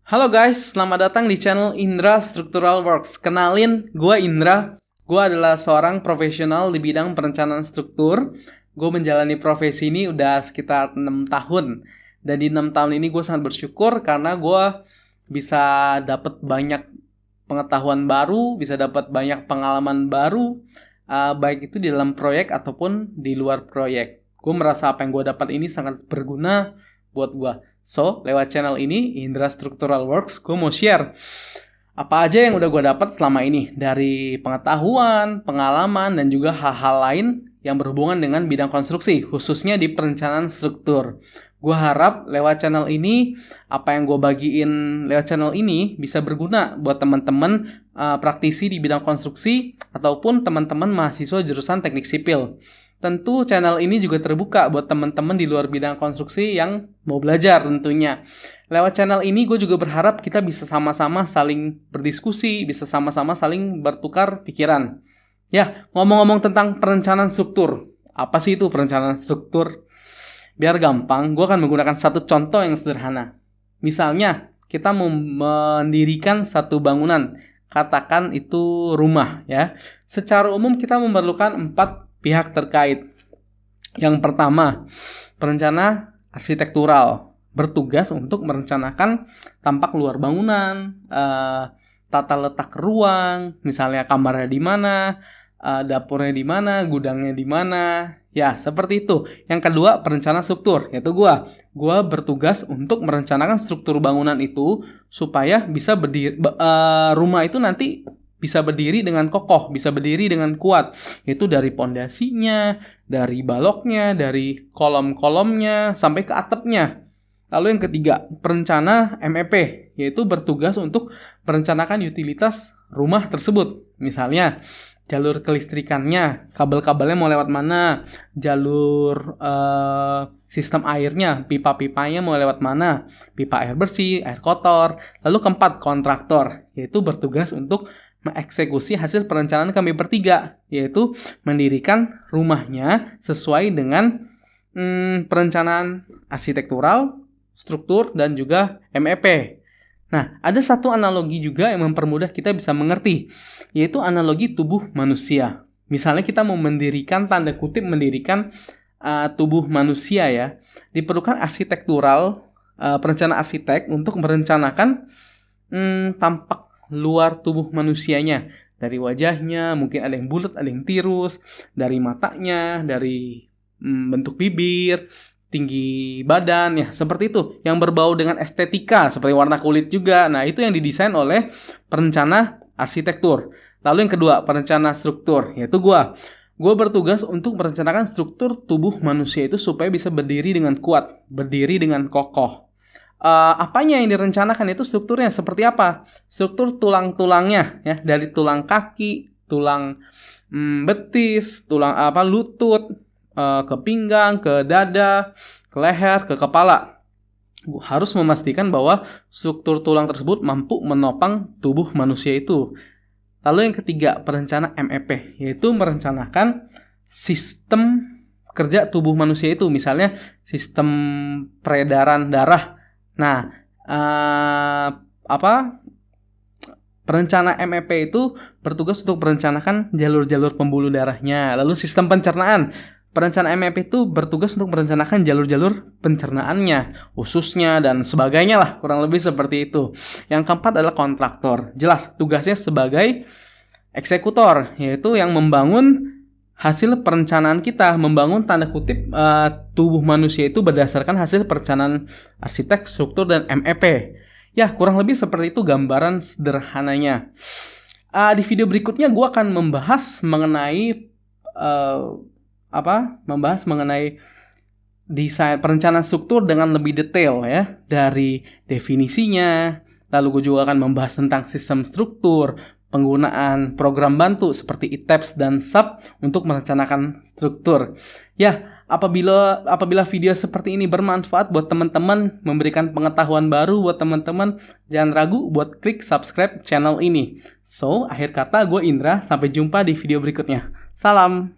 Halo guys, selamat datang di channel Indra Structural Works. Kenalin, gue Indra. Gue adalah seorang profesional di bidang perencanaan struktur. Gue menjalani profesi ini udah sekitar 6 tahun. Dan di 6 tahun ini gue sangat bersyukur karena gue bisa dapat banyak pengetahuan baru, bisa dapat banyak pengalaman baru, baik itu di dalam proyek ataupun di luar proyek. Gue merasa apa yang gue dapat ini sangat berguna buat gue. So, lewat channel ini, Indra Structural Works, gue mau share apa aja yang udah gue dapat selama ini. Dari pengetahuan, pengalaman, dan juga hal-hal lain yang berhubungan dengan bidang konstruksi, khususnya di perencanaan struktur. Gue harap lewat channel ini, apa yang gue bagiin lewat channel ini bisa berguna buat teman-teman praktisi di bidang konstruksi ataupun teman-teman mahasiswa jurusan teknik sipil. Tentu channel ini juga terbuka buat teman-teman di luar bidang konstruksi yang mau belajar tentunya. Lewat channel ini gue juga berharap kita bisa sama-sama saling berdiskusi, bisa sama-sama saling bertukar pikiran. Ya, ngomong-ngomong tentang perencanaan struktur. Apa sih itu perencanaan struktur? Biar gampang, gue akan menggunakan satu contoh yang sederhana. Misalnya, kita mau mendirikan satu bangunan. Katakan itu rumah ya. Secara umum kita memerlukan 4 pihak terkait. Yang pertama, perencana arsitektural bertugas untuk merencanakan tampak luar bangunan, tata letak ruang, misalnya kamarnya di mana, dapurnya di mana, gudangnya di mana. Ya, seperti itu. Yang kedua, perencana struktur, yaitu gua bertugas untuk merencanakan struktur bangunan itu supaya bisa rumah itu nanti bisa berdiri dengan kokoh, bisa berdiri dengan kuat. Itu dari pondasinya, dari baloknya, dari kolom-kolomnya, sampai ke atapnya. Lalu yang ketiga, perencana MEP, yaitu bertugas untuk merencanakan utilitas rumah tersebut. Misalnya, jalur kelistrikannya, kabel-kabelnya mau lewat mana, jalur sistem airnya, pipa-pipanya mau lewat mana, pipa air bersih, air kotor. Lalu keempat, kontraktor, yaitu bertugas untuk mengeksekusi hasil perencanaan kami bertiga, yaitu mendirikan rumahnya sesuai dengan perencanaan arsitektural, struktur, dan juga MEP. Nah, ada satu analogi juga yang mempermudah kita bisa mengerti, yaitu analogi tubuh manusia. Misalnya kita mau mendirikan, tanda kutip mendirikan tubuh manusia ya, diperlukan arsitektural, perencanaan arsitek untuk merencanakan tampak luar tubuh manusianya. Dari wajahnya, mungkin ada yang bulat, ada yang tirus, dari matanya, dari bentuk bibir, tinggi badan, ya seperti itu. Yang berbau dengan estetika, seperti warna kulit juga. Nah, itu yang didesain oleh perencana arsitektur. Lalu yang kedua, perencana struktur, yaitu gua bertugas untuk merencanakan struktur tubuh manusia itu supaya bisa berdiri dengan kuat, berdiri dengan kokoh. Apanya yang direncanakan itu strukturnya seperti apa? Struktur tulang-tulangnya ya, dari tulang kaki, tulang betis, tulang lutut, ke pinggang, ke dada, ke leher, ke kepala. Harus memastikan bahwa struktur tulang tersebut mampu menopang tubuh manusia itu. Lalu yang ketiga, perencana MEP, yaitu merencanakan sistem kerja tubuh manusia itu, misalnya sistem peredaran darah. Nah, perencana MEP itu bertugas untuk merencanakan jalur-jalur pembuluh darahnya. Lalu sistem pencernaan. Perencana MEP itu bertugas untuk merencanakan jalur-jalur pencernaannya, ususnya, dan sebagainya lah. Kurang lebih seperti itu. Yang keempat adalah kontraktor. Jelas, tugasnya sebagai eksekutor, yaitu yang membangun hasil perencanaan kita, membangun tanda kutip tubuh manusia itu berdasarkan hasil perencanaan arsitek, struktur, dan MEP. Ya, kurang lebih seperti itu gambaran sederhananya. Di video berikutnya gue akan membahas mengenai desain perencanaan struktur dengan lebih detail ya, dari definisinya. Lalu gue juga akan membahas tentang sistem struktur, penggunaan program bantu seperti ITAPS dan SAP untuk merencanakan struktur. Ya, apabila video seperti ini bermanfaat buat teman-teman, memberikan pengetahuan baru buat teman-teman, jangan ragu buat klik subscribe channel ini. So, akhir kata gue Indra, sampai jumpa di video berikutnya. Salam!